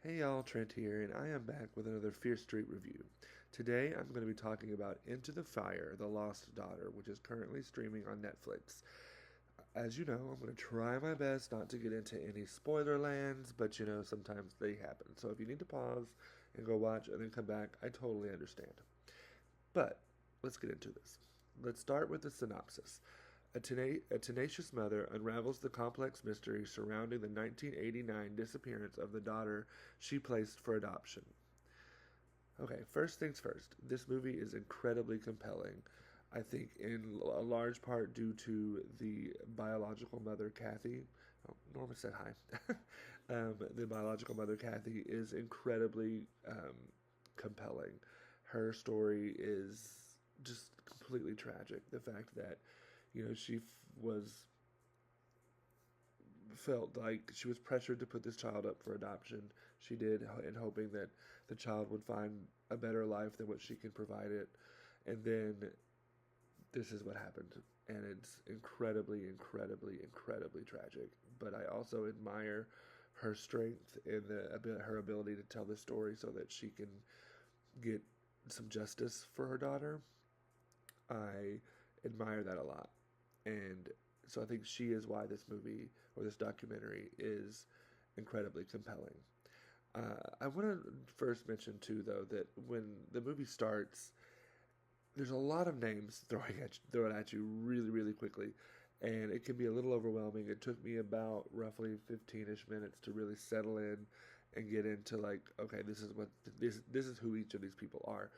Hey y'all, Trent here, and I am back with another Fear Street review. Today I'm going to be talking about Into the Fire, The Lost Daughter, which is currently streaming on Netflix. As you know, I'm going to try my best not to get into any spoiler lands, but sometimes they happen. So if you need to pause and go watch and then come back, I totally understand. But let's get into this. Let's start with the synopsis. A tenacious mother unravels the complex mystery surrounding the 1989 disappearance of the daughter she placed for adoption. Okay, first things first. This movie is incredibly compelling. I think in a large part due to the biological mother, Kathy. Oh, Norma said hi. The biological mother, Kathy, is incredibly compelling. Her story is just completely tragic. The fact that, she was felt like she was pressured to put this child up for adoption. She did, in hoping that the child would find a better life than what she can provide it. And then this is what happened. And it's incredibly, incredibly, incredibly tragic. But I also admire her strength and her ability to tell the story so that she can get some justice for her daughter. I admire that a lot. And so I think she is why this movie or this documentary is incredibly compelling. I want to first mention too, though, that when the movie starts, there's a lot of names thrown at you really, really quickly, and it can be a little overwhelming. It took me about roughly 15ish minutes to really settle in and get into like, okay, this is who each of these people are.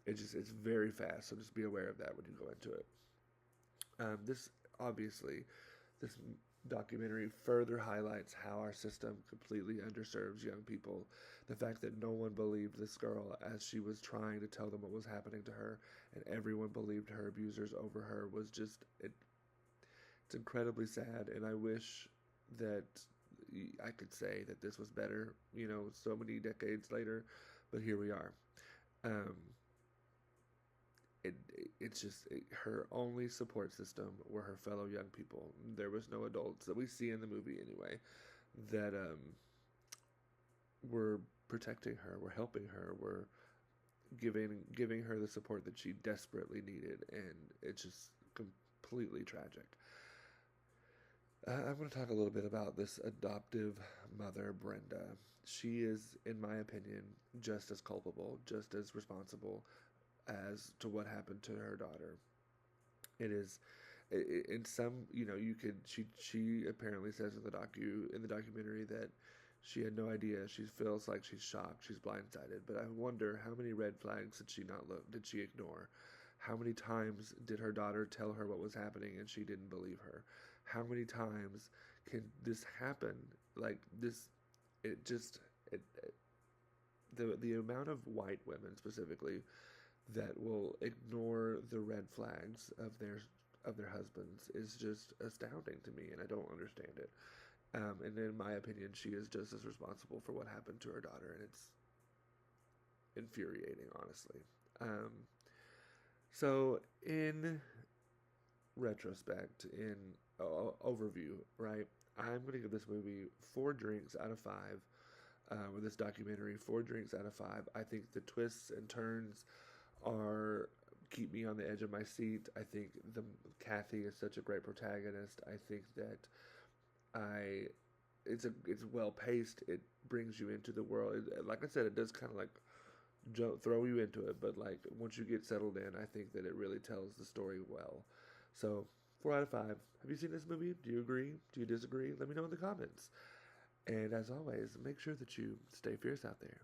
It's very fast, so just be aware of that when you go into it. This obviously, this documentary further highlights how our system completely underserves young people. The fact that no one believed this girl as she was trying to tell them what was happening to her, and everyone believed her abusers over her was just it's incredibly sad. And I wish that I could say that this was better, so many decades later, but here we are. Um, it, it's just her only support system were her fellow young people. There was no adults that we see in the movie anyway that were protecting her, were helping her, were giving her the support that she desperately needed, and it's just completely tragic. I'm going to talk a little bit about this adoptive mother, Brenda. She is, in my opinion, just as culpable, just as responsible as to what happened to her daughter. It is in some, you could she apparently says in the documentary that she had no idea. She feels like she's shocked, she's blindsided. But I wonder how many red flags did she not look? Did she ignore? How many times did her daughter tell her what was happening and she didn't believe her? How many times can this happen? Like this, it just it the amount of white women specifically that will ignore the red flags of their husbands is just astounding to me, and I don't understand it. And in my opinion, she is just as responsible for what happened to her daughter, and it's infuriating, honestly. Um, so, in retrospect, in overview, right, I'm going to give this movie 4 drinks out of 5. With this documentary, 4 drinks out of 5. I think the twists and turns are keep me on the edge of my seat. I think the Kathy is such a great protagonist. I think that I it's well paced. It brings you into the world. Like I said, it does kind of like throw you into it, but like once you get settled in, I think that it really tells the story well. So 4 out of 5. Have you seen this movie? Do you agree? Do you disagree? Let me know in the comments. And as always, make sure that you stay fierce out there.